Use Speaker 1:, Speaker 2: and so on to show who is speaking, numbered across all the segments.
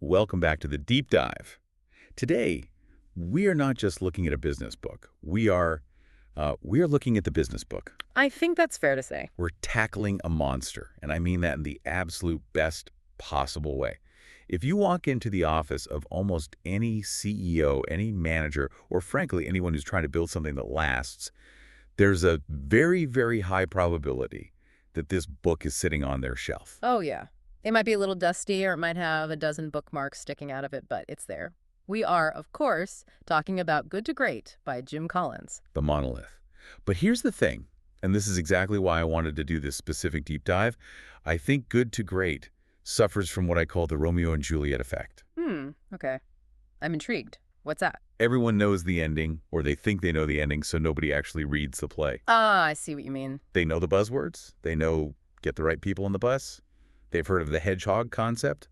Speaker 1: Welcome back to the Deep Dive. Today, we are not just looking at a business book. We are looking at the business book.
Speaker 2: I think that's fair to say.
Speaker 1: We're tackling a monster, and I mean that in the absolute best possible way. If you walk into the office of almost any CEO, any manager, or frankly, anyone who's trying to build something that lasts, there's a very, very high probability that this book is sitting on their shelf.
Speaker 2: Oh, yeah. It might be a little dusty or it might have a dozen bookmarks sticking out of it, but it's there. We are, of course, talking about Good to Great by Jim Collins.
Speaker 1: The monolith. But here's the thing, and this is exactly why I wanted to do this specific deep dive. I think Good to Great suffers from what I call the Romeo and Juliet effect.
Speaker 2: Okay. I'm intrigued. What's that?
Speaker 1: Everyone knows the ending, or they think they know the ending, so nobody actually reads the play.
Speaker 2: Ah, I see what you mean.
Speaker 1: They know the buzzwords. They know get the right people on the bus. They've heard of the hedgehog concept.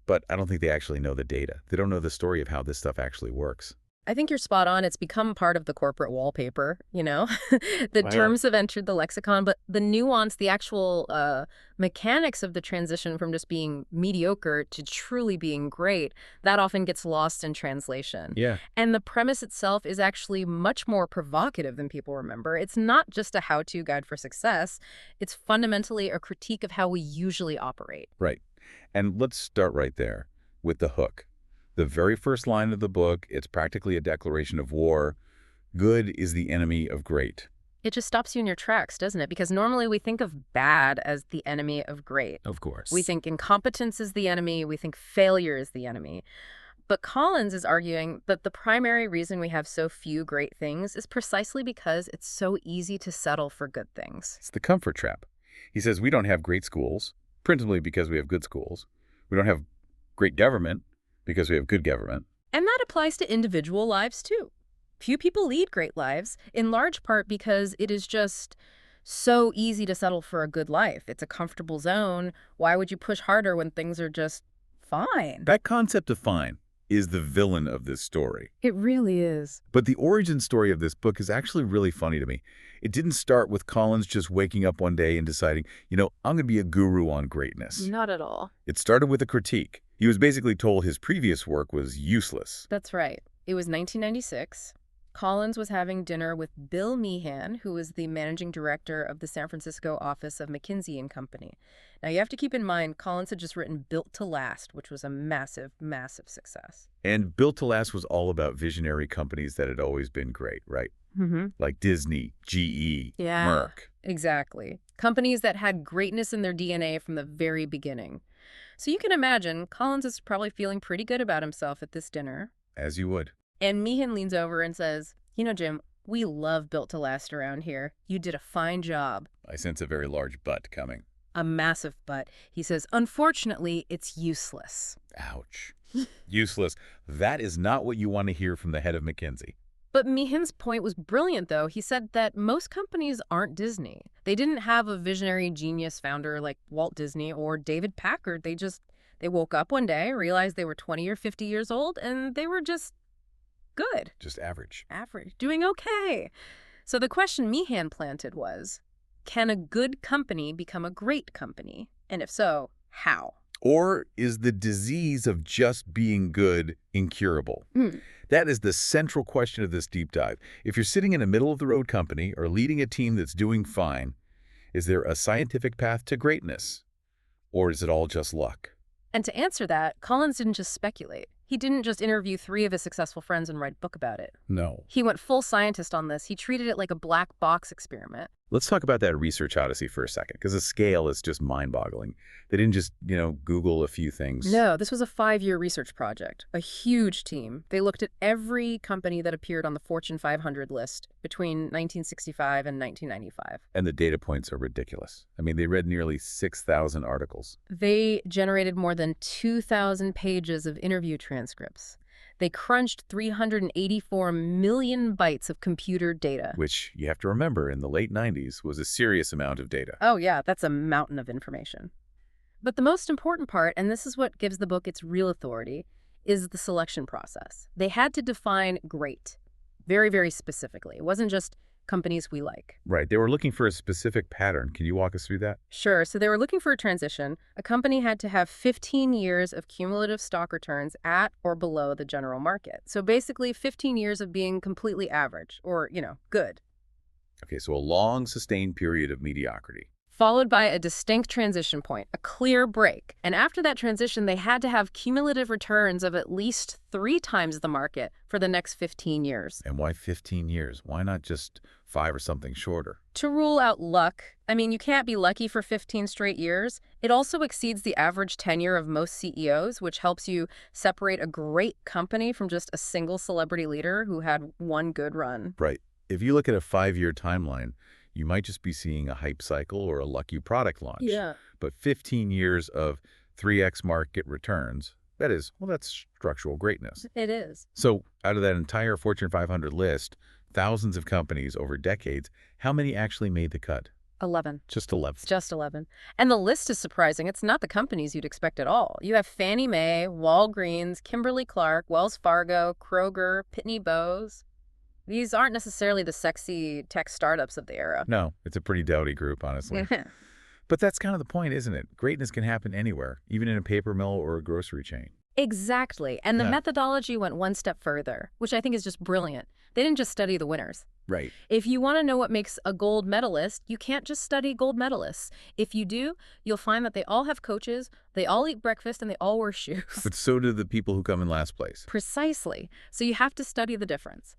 Speaker 1: But I don't think they actually know the data. They don't know the story of how this stuff actually works.
Speaker 2: I think you're spot on. It's become part of the corporate wallpaper, you know? The
Speaker 1: Wow.
Speaker 2: terms have entered the lexicon, but the nuance, the actual mechanics of the transition from just being mediocre to truly being great, that often gets lost in translation.
Speaker 1: Yeah.
Speaker 2: And the premise itself is actually much more provocative than people remember. It's not just a how-to guide for success. It's fundamentally a critique of how we usually operate.
Speaker 1: Right. And let's start right there with the hook. The very first line of the book, it's practically a declaration of war. Good is the enemy of great.
Speaker 2: It just stops you in your tracks, doesn't it? Because normally we think of bad as the enemy of great.
Speaker 1: Of course.
Speaker 2: We think incompetence is the enemy. We think failure is the enemy. But Collins is arguing that the primary reason we have so few great things is precisely because it's so easy to settle for good things.
Speaker 1: It's the comfort trap. He says we don't have great schools, principally because we have good schools. We don't have great government because we have good government.
Speaker 2: And that applies to individual lives, too. Few people lead great lives, in large part because it is just so easy to settle for a good life. It's a comfortable zone. Why would you push harder when things are just fine?
Speaker 1: That concept of fine is the villain of this story.
Speaker 2: It really is.
Speaker 1: But the origin story of this book is actually really funny to me. It didn't start with Collins just waking up one day and deciding, I'm going to be a guru on greatness.
Speaker 2: Not at all.
Speaker 1: It started with a critique. He was basically told his previous work was useless.
Speaker 2: That's right. It was 1996. Collins was having dinner with Bill Meehan, who was the managing director of the San Francisco office of McKinsey & Company. Now, you have to keep in mind, Collins had just written Built to Last, which was a massive, massive success.
Speaker 1: And Built to Last was all about visionary companies that had always been great, right? Like Disney, GE,
Speaker 2: Yeah.
Speaker 1: Merck.
Speaker 2: Exactly. Companies that had greatness in their DNA from the very beginning. So you can imagine, Collins is probably feeling pretty good about himself at this dinner.
Speaker 1: As you would.
Speaker 2: And Meehan leans over and says, Jim, we love Built to Last around here. You did a fine job.
Speaker 1: I sense a very large butt coming.
Speaker 2: A massive but. He says, unfortunately, it's useless.
Speaker 1: Ouch. Useless. That is not what you want to hear from the head of McKinsey.
Speaker 2: But Meehan's point was brilliant, though. He said that most companies aren't Disney. They didn't have a visionary genius founder like Walt Disney or David Packard. They woke up one day, realized they were 20 or 50 years old, and they were just good.
Speaker 1: Just average.
Speaker 2: Average. Doing okay. So the question Meehan planted was, can a good company become a great company? And if so, how?
Speaker 1: Or is the disease of just being good incurable? That is the central question of this deep dive. If you're sitting in a middle-of-the-road company or leading a team that's doing fine, is there a scientific path to greatness? Or is it all just luck?
Speaker 2: And to answer that, Collins didn't just speculate. He didn't just interview 3 of his successful friends and write a book about it.
Speaker 1: No.
Speaker 2: He went full scientist on this. He treated it like a black box experiment.
Speaker 1: Let's talk about that research odyssey for a second, because the scale is just mind-boggling. They didn't just, Google a few things.
Speaker 2: No, this was a 5-year research project, a huge team. They looked at every company that appeared on the Fortune 500 list between 1965 and 1995.
Speaker 1: And the data points are ridiculous. I mean, they read nearly 6,000 articles.
Speaker 2: They generated more than 2,000 pages of interview transcripts. They crunched 384 million bytes of computer data.
Speaker 1: Which, you have to remember, in the late 90s was a serious amount of data.
Speaker 2: Oh yeah, that's a mountain of information. But the most important part, and this is what gives the book its real authority, is the selection process. They had to define great very, very specifically. It wasn't just companies we like.
Speaker 1: Right. They were looking for a specific pattern. Can you walk us through that?
Speaker 2: Sure, so they were looking for a transition. A company had to have 15 years of cumulative stock returns at or below the general market. So basically 15 years of being completely average or, good.
Speaker 1: Okay, so a long, sustained period of mediocrity.
Speaker 2: Followed by a distinct transition point, a clear break. And after that transition, they had to have cumulative returns of at least 3 times the market for the next 15 years.
Speaker 1: And why 15 years? Why not just 5 or something shorter?
Speaker 2: To rule out luck, I mean, you can't be lucky for 15 straight years. It also exceeds the average tenure of most CEOs, which helps you separate a great company from just a single celebrity leader who had one good run.
Speaker 1: Right. If you look at a 5-year timeline, you might just be seeing a hype cycle or a lucky product launch.
Speaker 2: Yeah.
Speaker 1: But 15 years of 3x market returns, that's structural greatness.
Speaker 2: It is.
Speaker 1: So out of that entire Fortune 500 list, thousands of companies over decades, how many actually made the cut?
Speaker 2: 11.
Speaker 1: Just 11.
Speaker 2: It's just 11. And the list is surprising. It's not the companies you'd expect at all. You have Fannie Mae, Walgreens, Kimberly-Clark, Wells Fargo, Kroger, Pitney Bowes. These aren't necessarily the sexy tech startups of the era.
Speaker 1: No, it's a pretty dowdy group, honestly. But that's kind of the point, isn't it? Greatness can happen anywhere, even in a paper mill or a grocery chain.
Speaker 2: Exactly. And the
Speaker 1: Yeah.
Speaker 2: methodology went one step further, which I think is just brilliant. They didn't just study the winners.
Speaker 1: Right.
Speaker 2: If you want to know what makes a gold medalist, you can't just study gold medalists. If you do, you'll find that they all have coaches, they all eat breakfast, and they all wear shoes.
Speaker 1: But so do the people who come in last place.
Speaker 2: Precisely. So you have to study the difference.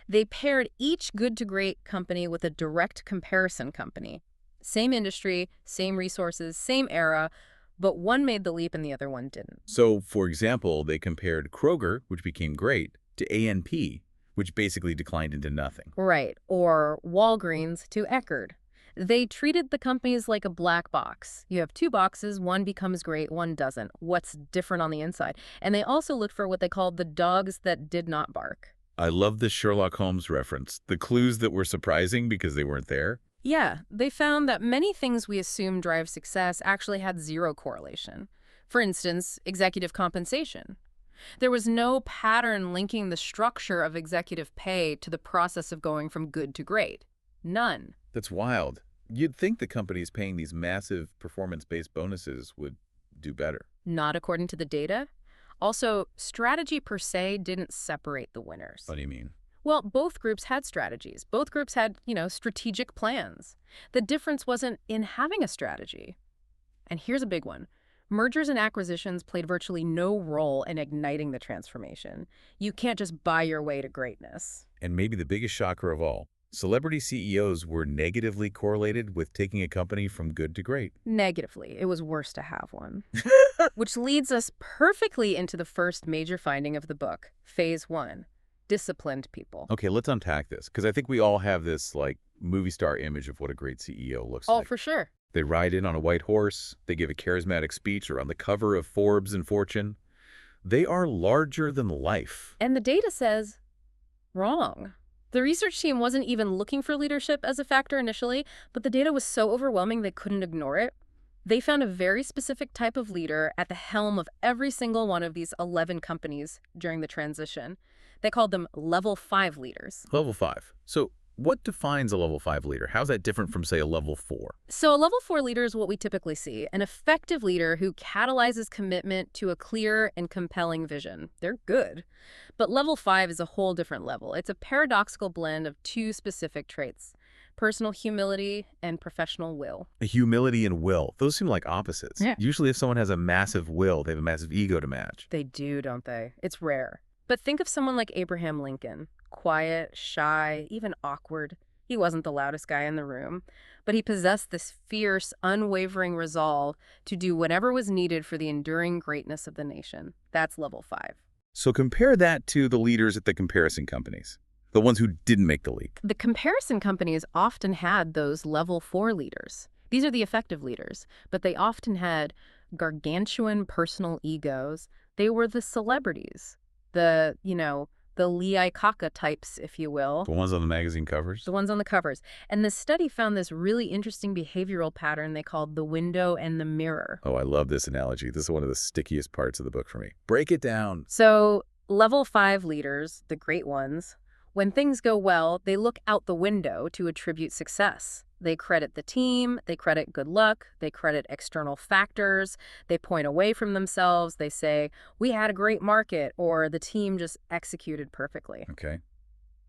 Speaker 2: They paired each good to great company with a direct comparison company. Same industry, same resources, same era, but one made the leap and the other one didn't.
Speaker 1: So, for example, they compared Kroger, which became great, to ANP, which basically declined into nothing.
Speaker 2: Right. Or Walgreens to Eckerd. They treated the companies like a black box. You have 2 boxes, one becomes great, one doesn't. What's different on the inside? And they also looked for what they called the dogs that did not bark.
Speaker 1: I love the Sherlock Holmes reference, the clues that were surprising because they weren't there.
Speaker 2: Yeah, they found that many things we assume drive success actually had 0 correlation. For instance, executive compensation. There was no pattern linking the structure of executive pay to the process of going from good to great. None.
Speaker 1: That's wild. You'd think the companies paying these massive performance-based bonuses would do better.
Speaker 2: Not according to the data. Also, strategy per se didn't separate the winners.
Speaker 1: What do you mean?
Speaker 2: Well, both groups had strategies. Both groups had, strategic plans. The difference wasn't in having a strategy. And here's a big one. Mergers and acquisitions played virtually no role in igniting the transformation. You can't just buy your way to greatness.
Speaker 1: And maybe the biggest shocker of all, celebrity CEOs were negatively correlated with taking a company from good to great.
Speaker 2: Negatively, it was worse to have one. Which leads us perfectly into the first major finding of the book, Phase 1. Disciplined people.
Speaker 1: Okay, let's unpack this, because I think we all have this, movie star image of what a great CEO looks
Speaker 2: Oh,
Speaker 1: like.
Speaker 2: for sure.
Speaker 1: They ride in on a white horse, they give a charismatic speech, or on the cover of Forbes and Fortune. They are larger than life.
Speaker 2: And the data says wrong. The research team wasn't even looking for leadership as a factor initially, but the data was so overwhelming they couldn't ignore it. They found a very specific type of leader at the helm of every single one of these 11 companies during the transition. They called them level 5 leaders.
Speaker 1: Level 5. So what defines a level 5 leader? How's that different from, say, a level 4?
Speaker 2: So a level 4 leader is what we typically see, an effective leader who catalyzes commitment to a clear and compelling vision. They're good. But level 5 is a whole different level. It's a paradoxical blend of 2 specific traits: personal humility and professional will.
Speaker 1: Humility and will. Those seem like opposites.
Speaker 2: Yeah.
Speaker 1: Usually if someone has a massive will, they have a massive ego to match.
Speaker 2: They do, don't they? It's rare. But think of someone like Abraham Lincoln. Quiet, shy, even awkward. He wasn't the loudest guy in the room, but he possessed this fierce, unwavering resolve to do whatever was needed for the enduring greatness of the nation. That's level 5.
Speaker 1: So compare that to the leaders at the comparison companies, the ones who didn't make the leap.
Speaker 2: The comparison companies often had those level 4 leaders. These are the effective leaders, but they often had gargantuan personal egos. They were the celebrities, the Lee Iacocca types, if you will.
Speaker 1: The ones on the magazine covers?
Speaker 2: The ones on the covers. And the study found this really interesting behavioral pattern they called the window and the mirror.
Speaker 1: Oh, I love this analogy. This is one of the stickiest parts of the book for me. Break it down.
Speaker 2: So level 5 leaders, the great ones, When things go well, they look out the window to attribute success. They credit the team, they credit good luck, they credit external factors, they point away from themselves, they say, we had a great market, or the team just executed perfectly.
Speaker 1: Okay.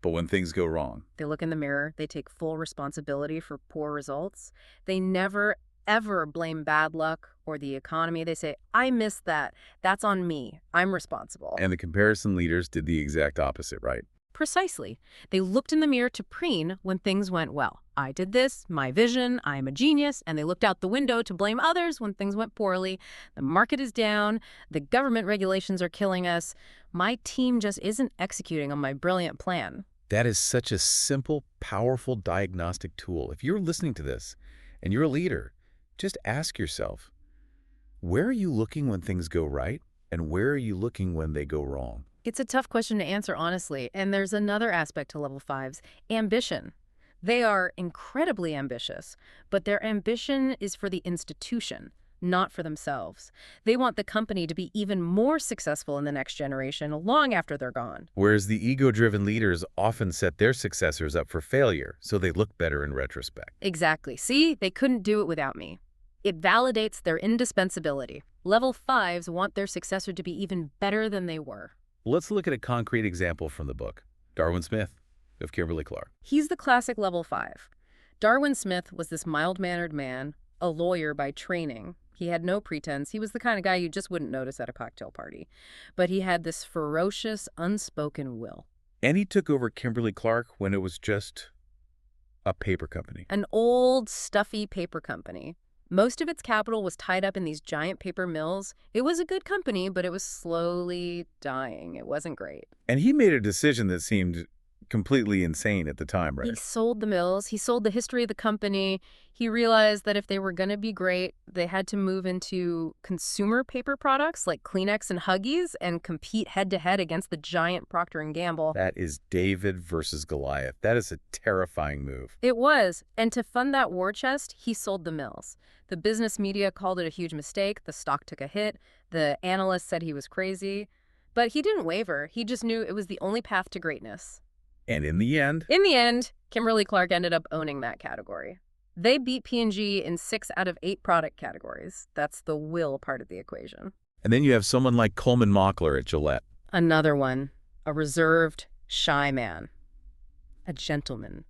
Speaker 1: But when things go wrong,
Speaker 2: They look in the mirror, they take full responsibility for poor results. They never, ever blame bad luck or the economy. They say, I missed that. That's on me. I'm responsible.
Speaker 1: and the comparison leaders did the exact opposite, right?
Speaker 2: Precisely. They looked in the mirror to preen when things went well. I did this, my vision, I'm a genius, and they looked out the window to blame others when things went poorly. The market is down, the government regulations are killing us. My team just isn't executing on my brilliant plan.
Speaker 1: That is such a simple, powerful diagnostic tool. If you're listening to this and you're a leader, just ask yourself, where are you looking when things go right, and where are you looking when they go wrong?
Speaker 2: It's a tough question to answer honestly, and there's another aspect to level 5's, ambition. They are incredibly ambitious, but their ambition is for the institution, not for themselves. They want the company to be even more successful in the next generation long after they're gone.
Speaker 1: Whereas the ego-driven leaders often set their successors up for failure, so they look better in retrospect.
Speaker 2: Exactly. See, they couldn't do it without me. It validates their indispensability. Level 5's want their successor to be even better than they were.
Speaker 1: Let's look at a concrete example from the book. Darwin Smith of Kimberly-Clark.
Speaker 2: He's the classic level 5. Darwin Smith was this mild-mannered man, a lawyer by training. He had no pretense. He was the kind of guy you just wouldn't notice at a cocktail party. But he had this ferocious, unspoken will.
Speaker 1: And he took over Kimberly-Clark when it was just a paper company.
Speaker 2: An old, stuffy paper company. Most of its capital was tied up in these giant paper mills. It was a good company, but it was slowly dying. It wasn't great.
Speaker 1: And he made a decision that seemed completely insane at the time, right?
Speaker 2: He sold the mills. He sold the history of the company. He realized that if they were going to be great, they had to move into consumer paper products like Kleenex and Huggies and compete head-to-head against the giant Procter & Gamble.
Speaker 1: That is David versus Goliath. That is a terrifying move.
Speaker 2: It was. And to fund that war chest, he sold the mills. The business media called it a huge mistake. The stock took a hit. The analysts said he was crazy. But he didn't waver. He just knew it was the only path to greatness.
Speaker 1: And in the end,
Speaker 2: Kimberly-Clark ended up owning that category. They beat P&G in 6 out of 8 product categories. That's the will part of the equation.
Speaker 1: and then you have someone like Coleman Mockler at Gillette.
Speaker 2: Another one, a reserved, shy man. A gentleman.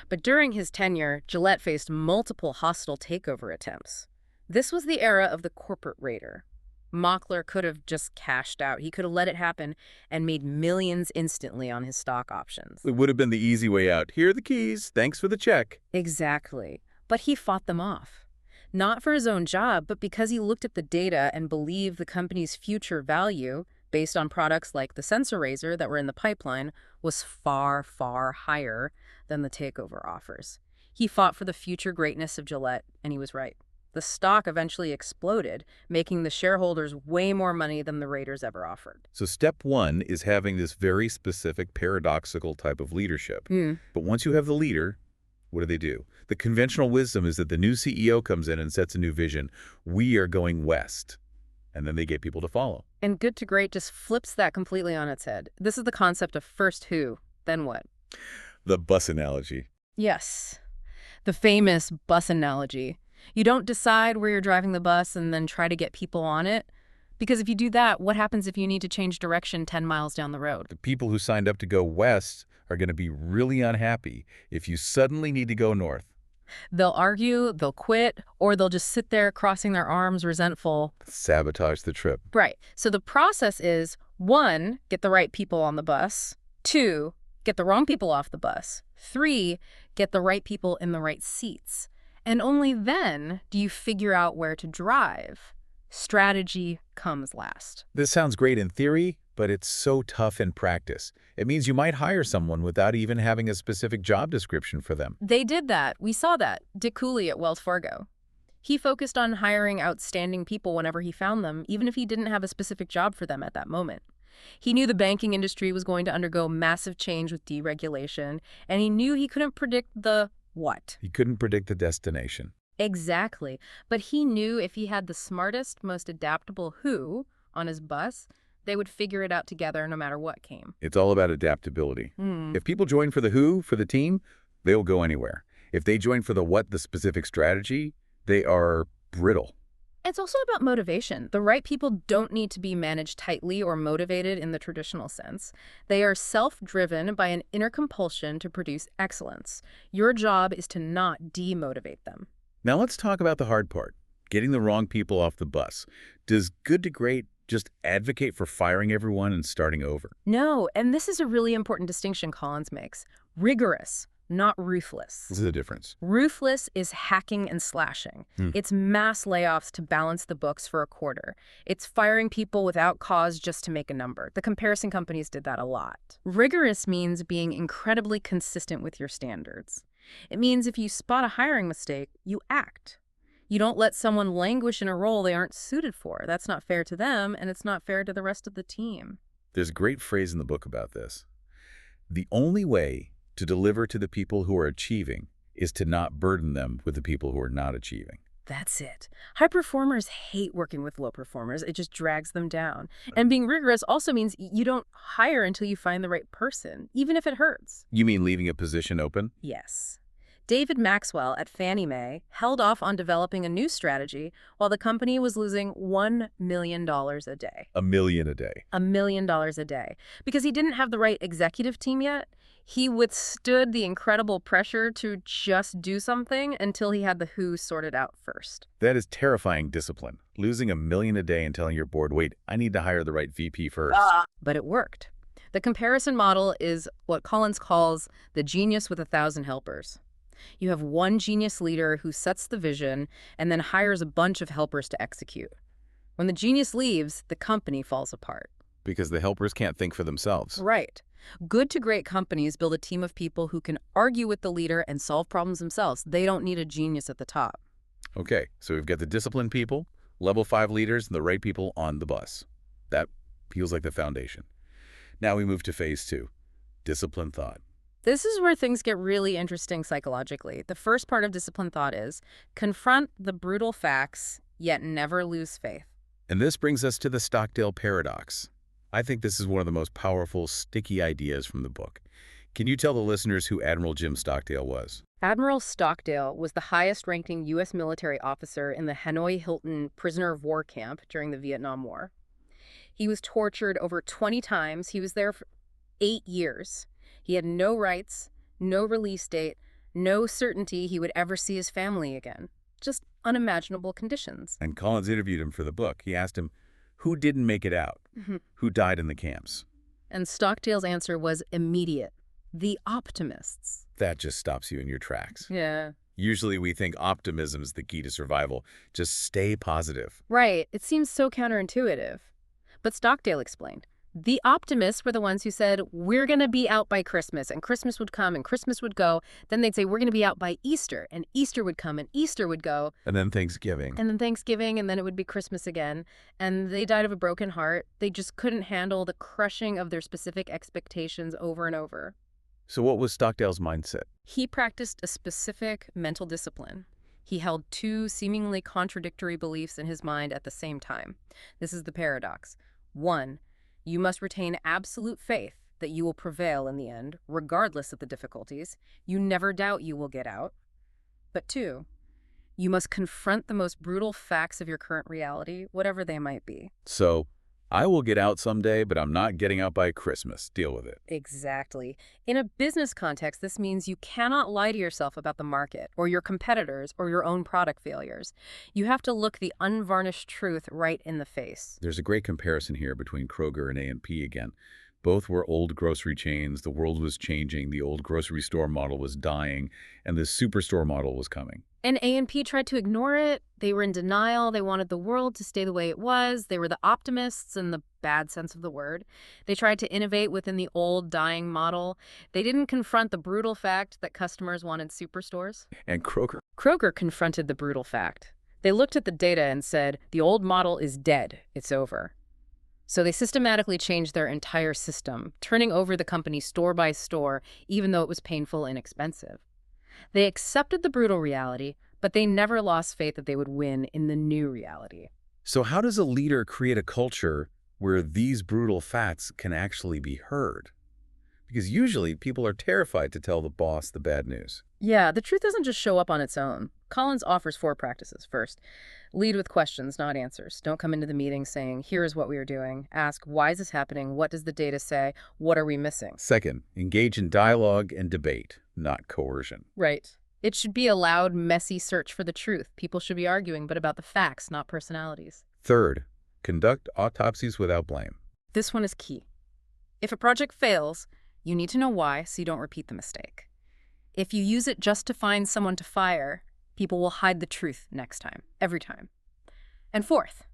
Speaker 2: But during his tenure, Gillette faced multiple hostile takeover attempts. This was the era of the corporate raider. Mockler could have just cashed out. He could have let it happen and made millions instantly on his stock options.
Speaker 1: It would have been the easy way out. Here are the keys. Thanks for the check.
Speaker 2: Exactly. But he fought them off. Not for his own job, but because he looked at the data and believed the company's future value, based on products like the sensor razor that were in the pipeline, was far, far higher than the takeover offers. He fought for the future greatness of Gillette, and he was right. The stock eventually exploded, making the shareholders way more money than the raiders ever offered.
Speaker 1: So step one is having this very specific paradoxical type of leadership. But once you have the leader, what do? The conventional wisdom is that the new CEO comes in and sets a new vision. We are going west. And then they get people to follow.
Speaker 2: And Good to Great just flips that completely on its head. This is the concept of first who, then what.
Speaker 1: The bus analogy.
Speaker 2: Yes, the famous bus analogy. You don't decide where you're driving the bus and then try to get people on it. Because if you do that, what happens if you need to change direction 10 miles down the road?
Speaker 1: The people who signed up to go west are going to be really unhappy if you suddenly need to go north.
Speaker 2: They'll argue, they'll quit, or they'll just sit there crossing their arms, resentful.
Speaker 1: Sabotage the trip.
Speaker 2: Right. So the process is, 1, get the right people on the bus. 2, get the wrong people off the bus. 3, get the right people in the right seats. And only then do you figure out where to drive. Strategy comes last.
Speaker 1: This sounds great in theory, but it's so tough in practice. It means you might hire someone without even having a specific job description for them.
Speaker 2: They did that. We saw that. Dick Cooley at Wells Fargo. He focused on hiring outstanding people whenever he found them, even if he didn't have a specific job for them at that moment. He knew the banking industry was going to undergo massive change with deregulation, and he knew he couldn't predict the what.
Speaker 1: He couldn't predict the destination.
Speaker 2: Exactly. But he knew if he had the smartest, most adaptable who on his bus, They would figure it out together no matter what came.
Speaker 1: It's all about adaptability.
Speaker 2: Hmm.
Speaker 1: If people join for the who, for the team, they'll go anywhere. If they join for the what, the specific strategy, they are brittle.
Speaker 2: It's also about motivation. The right people don't need to be managed tightly or motivated in the traditional sense. They are self-driven by an inner compulsion to produce excellence. Your job is to not demotivate them.
Speaker 1: Now let's talk about the hard part, getting the wrong people off the bus. Does good to great just advocate for firing everyone and starting over?
Speaker 2: No, and this is a really important distinction Collins makes. Rigorous, not ruthless.
Speaker 1: This is the difference.
Speaker 2: Ruthless is hacking and slashing. It's mass layoffs to balance the books for a quarter. It's firing people without cause just to make a number. The comparison companies did that a lot. Rigorous means being incredibly consistent with your standards. It means if you spot a hiring mistake, you act. You don't let someone languish in a role they aren't suited for. That's not fair to them, and it's not fair to the rest of the team.
Speaker 1: There's a great phrase in the book about this. The only way to deliver to the people who are achieving is to not burden them with the people who are not achieving.
Speaker 2: That's it. High performers hate working with low performers. It just drags them down. And being rigorous also means you don't hire until you find the right person, even if it hurts.
Speaker 1: You mean leaving a position open?
Speaker 2: Yes. David Maxwell at Fannie Mae held off on developing a new strategy while the company was losing $1 million a day.
Speaker 1: $1 million a day.
Speaker 2: $1 million a day. Because he didn't have the right executive team yet, he withstood the incredible pressure to just do something until he had the who sorted out first.
Speaker 1: That is terrifying discipline. Losing $1 million a day and telling your board, wait, I need to hire the right VP first.
Speaker 2: But it worked. The comparison model is what Collins calls the genius with 1,000 helpers. You have one genius leader who sets the vision and then hires a bunch of helpers to execute. When the genius leaves, the company falls apart.
Speaker 1: Because the helpers can't think for themselves.
Speaker 2: Right. Good to great companies build a team of people who can argue with the leader and solve problems themselves. They don't need a genius at the top.
Speaker 1: Okay, so we've got the disciplined people, level 5 leaders, and the right people on the bus. That feels like the foundation. Now we move to phase 2, disciplined thought.
Speaker 2: This is where things get really interesting psychologically. The first part of disciplined thought is confront the brutal facts, yet never lose faith.
Speaker 1: And this brings us to the Stockdale paradox. I think this is one of the most powerful, sticky ideas from the book. Can you tell the listeners who Admiral Jim Stockdale was?
Speaker 2: Admiral Stockdale was the highest-ranking U.S. military officer in the Hanoi Hilton prisoner of war camp during the Vietnam War. He was tortured over 20 times. He was there for 8 years. He had no rights, no release date, no certainty he would ever see his family again. Just unimaginable conditions.
Speaker 1: And Collins interviewed him for the book. He asked him, who didn't make it out? Who died in the camps?
Speaker 2: And Stockdale's answer was immediate. The optimists.
Speaker 1: That just stops you in your tracks.
Speaker 2: Yeah.
Speaker 1: Usually we think optimism is the key to survival. Just stay positive.
Speaker 2: Right. It seems so counterintuitive. But Stockdale explained. The optimists were the ones who said, we're going to be out by Christmas, and Christmas would come and Christmas would go. Then they'd say, we're going to be out by Easter, and Easter would come and Easter would go.
Speaker 1: And then Thanksgiving.
Speaker 2: And then Thanksgiving, and then it would be Christmas again. And they died of a broken heart. They just couldn't handle the crushing of their specific expectations over and over.
Speaker 1: So what was Stockdale's mindset?
Speaker 2: He practiced a specific mental discipline. He held two seemingly contradictory beliefs in his mind at the same time. This is the paradox. 1, you must retain absolute faith that you will prevail in the end, regardless of the difficulties. You never doubt you will get out. But 2, you must confront the most brutal facts of your current reality, whatever they might be.
Speaker 1: So, I will get out someday, but I'm not getting out by Christmas. Deal with it.
Speaker 2: Exactly. In a business context, this means you cannot lie to yourself about the market or your competitors or your own product failures. You have to look the unvarnished truth right in the face.
Speaker 1: There's a great comparison here between Kroger and A&P again. Both were old grocery chains. The world was changing. The old grocery store model was dying, and the superstore model was coming.
Speaker 2: And A&P tried to ignore it. They were in denial. They wanted the world to stay the way it was. They were the optimists in the bad sense of the word. They tried to innovate within the old dying model. They didn't confront the brutal fact that customers wanted superstores.
Speaker 1: And
Speaker 2: Kroger confronted the brutal fact. They looked at the data and said, the old model is dead. It's over. So they systematically changed their entire system, turning over the company store by store, even though it was painful and expensive. They accepted the brutal reality, but they never lost faith that they would win in the new reality.
Speaker 1: So how does a leader create a culture where these brutal facts can actually be heard. Because usually people are terrified to tell the boss the bad news.
Speaker 2: Yeah, the truth doesn't just show up on its own. Collins offers 4 practices. First, lead with questions, not answers. Don't come into the meeting saying, here is what we are doing. Ask, why is this happening? What does the data say? What are we missing?
Speaker 1: Second, engage in dialogue and debate, not coercion.
Speaker 2: Right. It should be a loud, messy search for the truth. People should be arguing, but about the facts, not personalities.
Speaker 1: Third, conduct autopsies without blame.
Speaker 2: This one is key. If a project fails, you need to know why so you don't repeat the mistake. If you use it just to find someone to fire, people will hide the truth next time, every time. And fourth,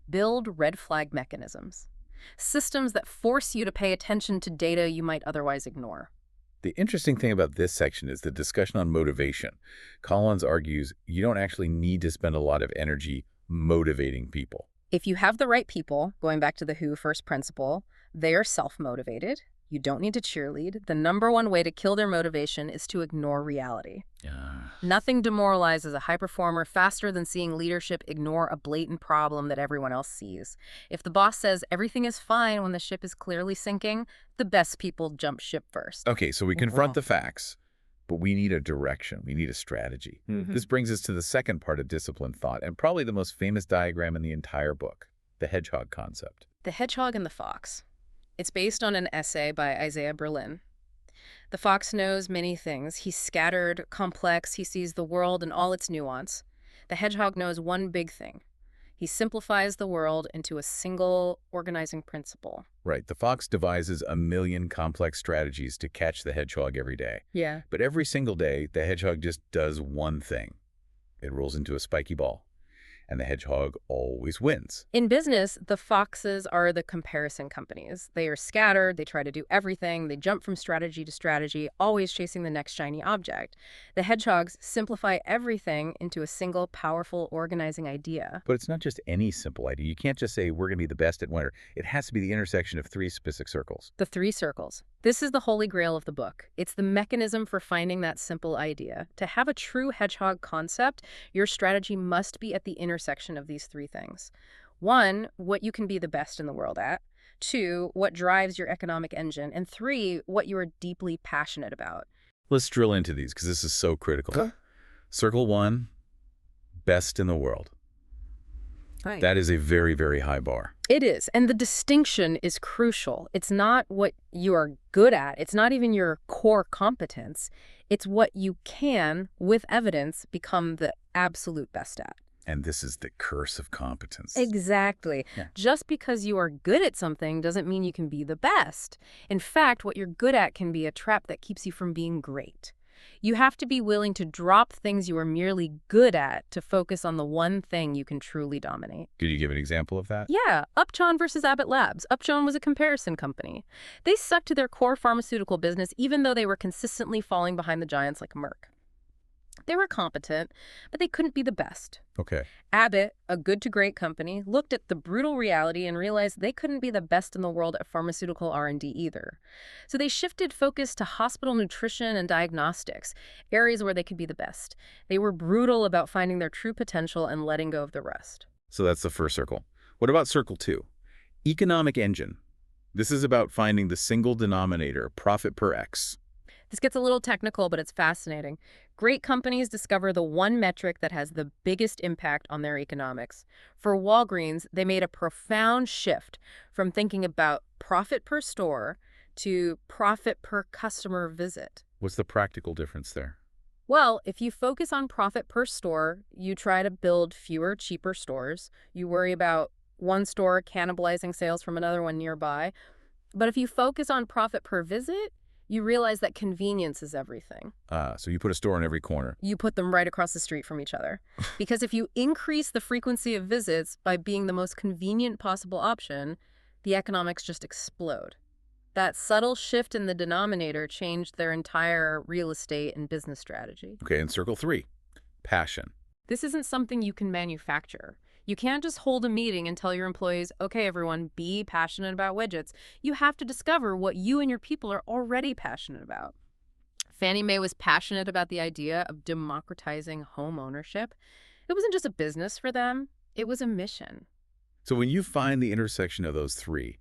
Speaker 2: build red flag mechanisms. Systems that force you to pay attention to data you might otherwise ignore.
Speaker 1: The interesting thing about this section is the discussion on motivation. Collins argues you don't actually need to spend a lot of energy motivating people.
Speaker 2: If you have the right people, going back to the WHO first principle, they are self-motivated. You don't need to cheerlead. The number one way to kill their motivation is to ignore reality. Nothing demoralizes a high performer faster than seeing leadership ignore a blatant problem that everyone else sees. If the boss says everything is fine when the ship is clearly sinking, the best people jump ship first.
Speaker 1: Okay, so we confront the facts, but we need a direction. We need a strategy. This brings us to the second part of disciplined thought, and probably the most famous diagram in the entire book, the hedgehog concept.
Speaker 2: The Hedgehog and the Fox. It's based on an essay by Isaiah Berlin. The fox knows many things. He's scattered, complex. He sees the world in all its nuance. The hedgehog knows one big thing. He simplifies the world into a single organizing principle.
Speaker 1: Right, the fox devises a million complex strategies to catch the hedgehog every day.
Speaker 2: Yeah.
Speaker 1: But every single day, the hedgehog just does one thing. It rolls into a spiky ball, and the hedgehog always wins.
Speaker 2: In business, the foxes are the comparison companies. They are scattered, they try to do everything, they jump from strategy to strategy, always chasing the next shiny object. The hedgehogs simplify everything into a single, powerful, organizing idea.
Speaker 1: But it's not just any simple idea. You can't just say, we're going to be the best at winter. It has to be the intersection of 3 specific circles.
Speaker 2: The 3 circles. This is the holy grail of the book. It's the mechanism for finding that simple idea. To have a true hedgehog concept, your strategy must be at the intersection of these 3 things. 1, what you can be the best in the world at. 2, what drives your economic engine. And 3, what you are deeply passionate about.
Speaker 1: Let's drill into these because this is so critical. Circle 1, best in the world.
Speaker 2: Right.
Speaker 1: That is a very, very high bar.
Speaker 2: It is. And the distinction is crucial. It's not what you are good at. It's not even your core competence. It's what you can, with evidence, become the absolute best at.
Speaker 1: And this is the curse of competence.
Speaker 2: Exactly.
Speaker 1: Yeah.
Speaker 2: Just because you are good at something doesn't mean you can be the best. In fact, what you're good at can be a trap that keeps you from being great. You have to be willing to drop things you are merely good at to focus on the one thing you can truly dominate.
Speaker 1: Could you give an example of that?
Speaker 2: Yeah, Upjohn versus Abbott Labs. Upjohn was a comparison company. They stuck to their core pharmaceutical business even though they were consistently falling behind the giants like Merck. They were competent, but they couldn't be the best.
Speaker 1: Okay.
Speaker 2: Abbott, a good to great company, looked at the brutal reality and realized they couldn't be the best in the world at pharmaceutical R&D either. So they shifted focus to hospital nutrition and diagnostics, areas where they could be the best. They were brutal about finding their true potential and letting go of the rest.
Speaker 1: So that's the first circle. What about circle 2? Economic engine. This is about finding the single denominator, profit per X.
Speaker 2: This gets a little technical, but it's fascinating. Great companies discover the one metric that has the biggest impact on their economics. For Walgreens, they made a profound shift from thinking about profit per store to profit per customer visit.
Speaker 1: What's the practical difference there?
Speaker 2: Well, if you focus on profit per store, you try to build fewer, cheaper stores. You worry about one store cannibalizing sales from another one nearby. But if you focus on profit per visit, you realize that convenience is everything.
Speaker 1: So you put a store in every corner.
Speaker 2: You put them right across the street from each other. Because if you increase the frequency of visits by being the most convenient possible option, the economics just explode. That subtle shift in the denominator changed their entire real estate and business strategy.
Speaker 1: Okay, and circle 3, passion.
Speaker 2: This isn't something you can manufacture. You can't just hold a meeting and tell your employees, okay, everyone, be passionate about widgets. You have to discover what you and your people are already passionate about. Fannie Mae was passionate about the idea of democratizing home ownership. It wasn't just a business for them. It was a mission.
Speaker 1: So when you find the intersection of those three,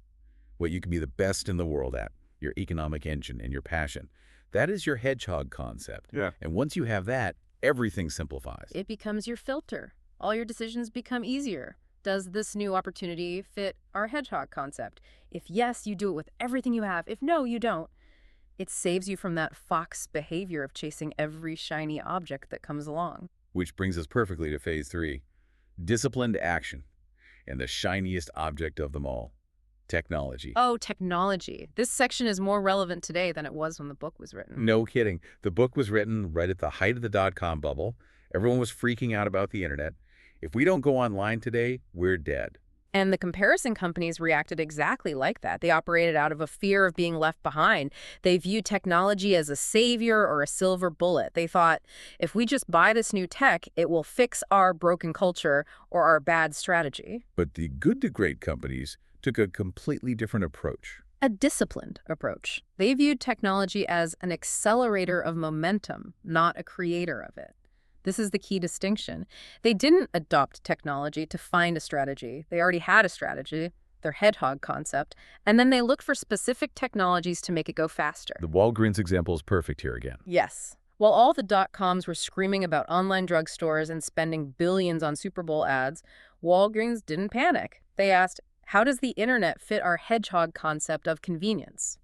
Speaker 1: what you can be the best in the world at, your economic engine and your passion, that is your hedgehog concept.
Speaker 3: Yeah.
Speaker 1: And once you have that, everything simplifies.
Speaker 2: It becomes your filter. All your decisions become easier. Does this new opportunity fit our hedgehog concept? If yes, you do it with everything you have. If no, you don't. It saves you from that fox behavior of chasing every shiny object that comes along.
Speaker 1: Which brings us perfectly to phase 3, disciplined action, and the shiniest object of them all, technology.
Speaker 2: Oh, technology. This section is more relevant today than it was when the book was written.
Speaker 1: No kidding. The book was written right at the height of the dot-com bubble. Everyone was freaking out about the internet. If we don't go online today, we're dead.
Speaker 2: And the comparison companies reacted exactly like that. They operated out of a fear of being left behind. They viewed technology as a savior or a silver bullet. They thought, if we just buy this new tech, it will fix our broken culture or our bad strategy.
Speaker 1: But the good to great companies took a completely different approach.
Speaker 2: A disciplined approach. They viewed technology as an accelerator of momentum, not a creator of it. This is the key distinction. They didn't adopt technology to find a strategy. They already had a strategy, their hedgehog concept, and then they looked for specific technologies to make it go faster.
Speaker 1: The Walgreens example is perfect here again.
Speaker 2: Yes. While all the dot-coms were screaming about online drugstores and spending billions on Super Bowl ads, Walgreens didn't panic. They asked, how does the internet fit our hedgehog concept of convenience?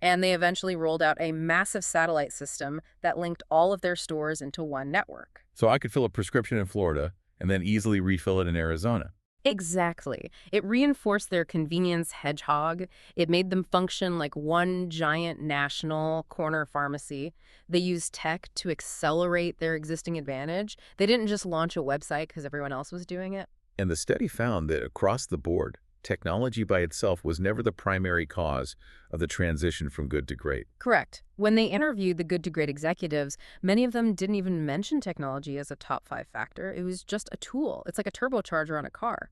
Speaker 2: And they eventually rolled out a massive satellite system that linked all of their stores into one network.
Speaker 1: So I could fill a prescription in Florida and then easily refill it in Arizona.
Speaker 2: Exactly. It reinforced their convenience hedgehog. It made them function like one giant national corner pharmacy. They used tech to accelerate their existing advantage. They didn't just launch a website because everyone else was doing it.
Speaker 1: And the study found that across the board, technology by itself was never the primary cause of the transition from good to great.
Speaker 2: Correct. When they interviewed the good to great executives, many of them didn't even mention technology as a top 5 factor. It was just a tool. It's like a turbocharger on a car.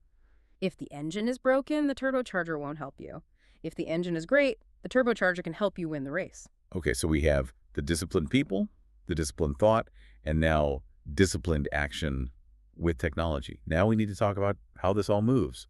Speaker 2: If the engine is broken, the turbocharger won't help you. If the engine is great, the turbocharger can help you win the race.
Speaker 1: Okay, so we have the disciplined people, the disciplined thought, and now disciplined action with technology. Now we need to talk about how this all moves.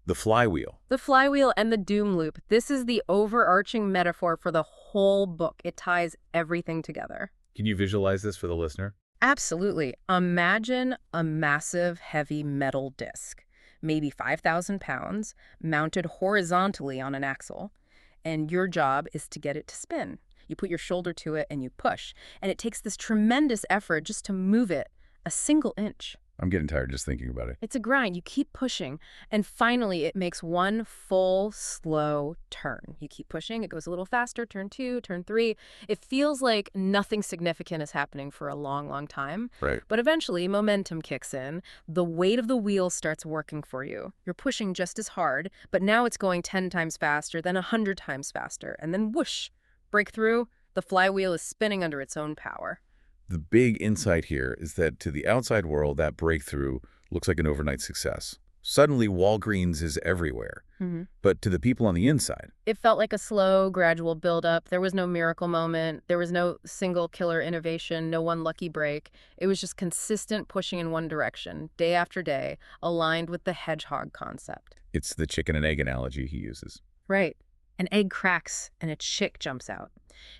Speaker 1: The flywheel.
Speaker 2: The flywheel and the doom loop. This is the overarching metaphor for the whole book. It ties everything together.
Speaker 1: Can you visualize this for the listener?
Speaker 2: Absolutely. Imagine a massive heavy metal disc, maybe 5,000 pounds, mounted horizontally on an axle. And your job is to get it to spin. You put your shoulder to it and you push. And it takes this tremendous effort just to move it a single inch.
Speaker 1: I'm getting tired just thinking about it.
Speaker 2: It's a grind. You keep pushing, and finally it makes one full, slow turn. You keep pushing, it goes a little faster, turn 2, turn 3. It feels like nothing significant is happening for a long, long time.
Speaker 1: Right.
Speaker 2: But eventually, momentum kicks in. The weight of the wheel starts working for you. You're pushing just as hard, but now it's going 10 times faster, then 100 times faster, and then whoosh, breakthrough, the flywheel is spinning under its own power.
Speaker 1: The big insight here is that to the outside world, that breakthrough looks like an overnight success. Suddenly, Walgreens is everywhere.
Speaker 2: Mm-hmm.
Speaker 1: But to the people on the inside,
Speaker 2: It felt like a slow, gradual buildup. There was no miracle moment. There was no single killer innovation, no one lucky break. It was just consistent pushing in one direction, day after day, aligned with the hedgehog concept.
Speaker 1: it's the chicken and egg analogy he uses.
Speaker 2: Right. An egg cracks and a chick jumps out.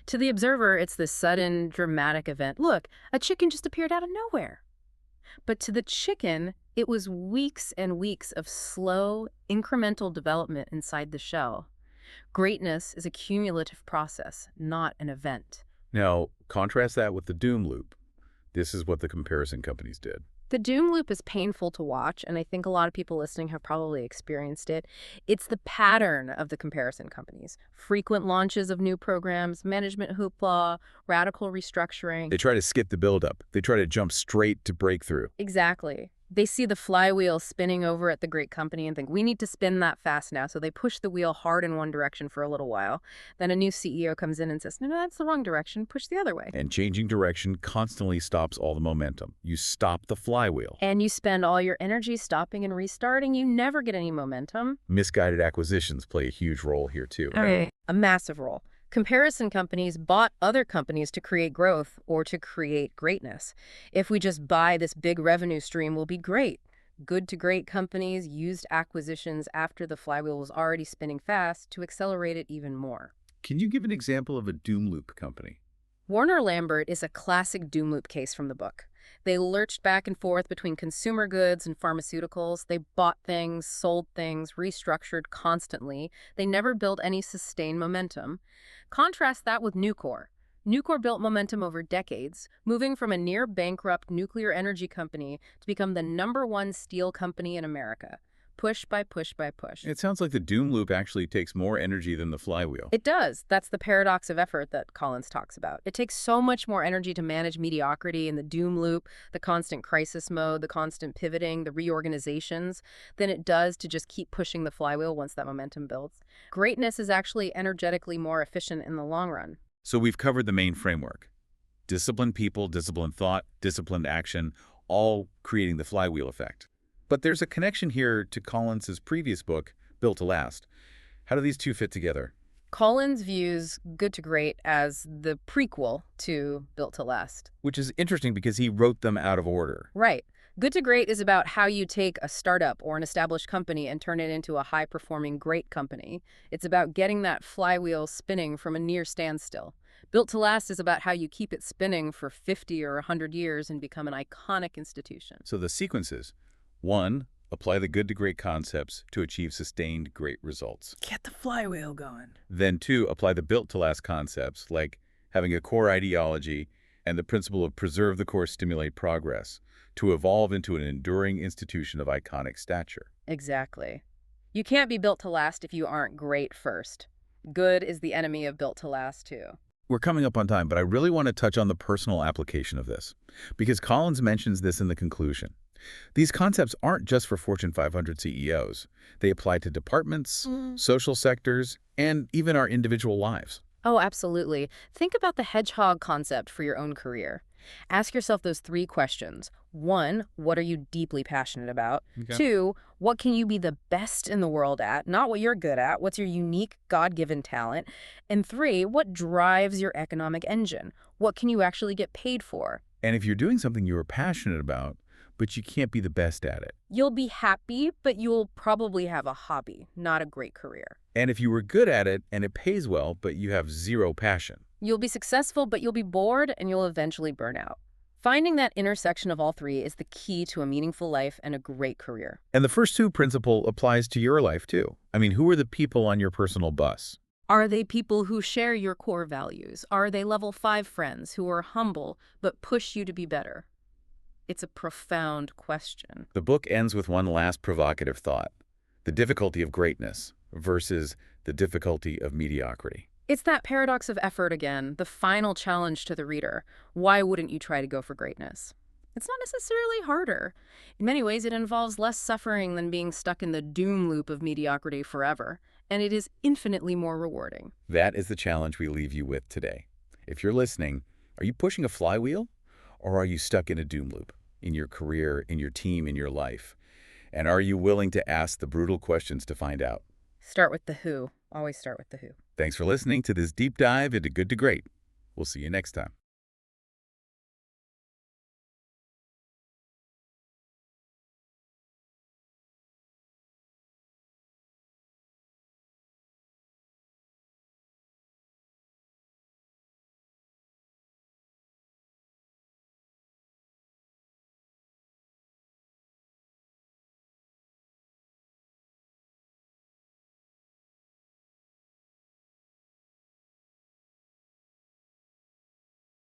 Speaker 2: To the observer, it's this sudden, dramatic event. Look, a chicken just appeared out of nowhere. But to the chicken, it was weeks and weeks of slow, incremental development inside the shell. Greatness is a cumulative process, not an event.
Speaker 1: Now, contrast that with the doom loop. This is what the comparison companies did.
Speaker 2: The doom loop is painful to watch, and I think a lot of people listening have probably experienced it. It's the pattern of the comparison companies. Frequent launches of new programs, management hoopla, radical restructuring.
Speaker 1: They try to skip the buildup. They try to jump straight to breakthrough.
Speaker 2: Exactly. They see the flywheel spinning over at the great company and think, we need to spin that fast now. So they push the wheel hard in one direction for a little while. Then a new CEO comes in and says, no, that's the wrong direction. Push the other way.
Speaker 1: And changing direction constantly stops all the momentum. You stop the flywheel.
Speaker 2: And you spend all your energy stopping and restarting. You never get any momentum.
Speaker 1: Misguided acquisitions play a huge role here too.
Speaker 2: A massive role. Comparison companies bought other companies to create growth or to create greatness. If we just buy this big revenue stream, we'll be great. Good to great companies used acquisitions after the flywheel was already spinning fast to accelerate it even more.
Speaker 1: Can you give an example of a doom loop company?
Speaker 2: Warner Lambert is a classic doom loop case from the book. They lurched back and forth between consumer goods and pharmaceuticals. They bought things, sold things, restructured constantly. They never built any sustained momentum. Contrast that with Nucor. Nucor built momentum over decades, moving from a near-bankrupt nuclear energy company to become the #1 steel company in America. Push by push by push.
Speaker 1: It sounds like the doom loop actually takes more energy than the flywheel.
Speaker 2: It does. That's the paradox of effort that Collins talks about. It takes so much more energy to manage mediocrity and the doom loop, the constant crisis mode, the constant pivoting, the reorganizations, than it does to just keep pushing the flywheel once that momentum builds. Greatness is actually energetically more efficient in the long run.
Speaker 1: So we've covered the main framework. Disciplined people, disciplined thought, disciplined action, all creating the flywheel effect. But there's a connection here to Collins's previous book, Built to Last. How do these two fit together?
Speaker 2: Collins views Good to Great as the prequel to Built to Last.
Speaker 1: Which is interesting because he wrote them out of order.
Speaker 2: Right. Good to Great is about how you take a startup or an established company and turn it into a high-performing great company. It's about getting that flywheel spinning from a near standstill. Built to Last is about how you keep it spinning for 50 or 100 years and become an iconic institution.
Speaker 1: So the sequences: 1, apply the good to great concepts to achieve sustained great results.
Speaker 2: Get the flywheel going.
Speaker 1: Then 2, apply the built to last concepts like having a core ideology and the principle of preserve the core, stimulate progress to evolve into an enduring institution of iconic stature.
Speaker 2: Exactly. You can't be built to last if you aren't great first. Good is the enemy of built to last, too.
Speaker 1: We're coming up on time, but I really want to touch on the personal application of this, because Collins mentions this in the conclusion. These concepts aren't just for Fortune 500 CEOs. They apply to departments, social sectors, and even our individual lives.
Speaker 2: Oh, absolutely. Think about the hedgehog concept for your own career. Ask yourself those 3 questions. 1, what are you deeply passionate about?
Speaker 1: Okay.
Speaker 2: 2, what can you be the best in the world at? Not what you're good at. What's your unique God-given talent? And 3, what drives your economic engine? What can you actually get paid for?
Speaker 1: And if you're doing something you're passionate about, but you can't be the best at it.
Speaker 2: You'll be happy, but you'll probably have a hobby, not a great career.
Speaker 1: And if you were good at it and it pays well, but you have zero passion.
Speaker 2: You'll be successful, but you'll be bored and you'll eventually burn out. Finding that intersection of all 3 is the key to a meaningful life and a great career.
Speaker 1: And the first 2 principle applies to your life too. I mean, who are the people on your personal bus?
Speaker 2: Are they people who share your core values? Are they level 5 friends who are humble but push you to be better? It's a profound question.
Speaker 1: The book ends with one last provocative thought: the difficulty of greatness versus the difficulty of mediocrity.
Speaker 2: It's that paradox of effort again, the final challenge to the reader. Why wouldn't you try to go for greatness? It's not necessarily harder. In many ways, it involves less suffering than being stuck in the doom loop of mediocrity forever, and it is infinitely more rewarding.
Speaker 1: That is the challenge we leave you with today. If you're listening, are you pushing a flywheel, or are you stuck in a doom loop? In your career, in your team, in your life? And are you willing to ask the brutal questions to find out?
Speaker 2: Start with the who. Always start with the who.
Speaker 1: Thanks for listening to this deep dive into Good to Great. We'll see you next time.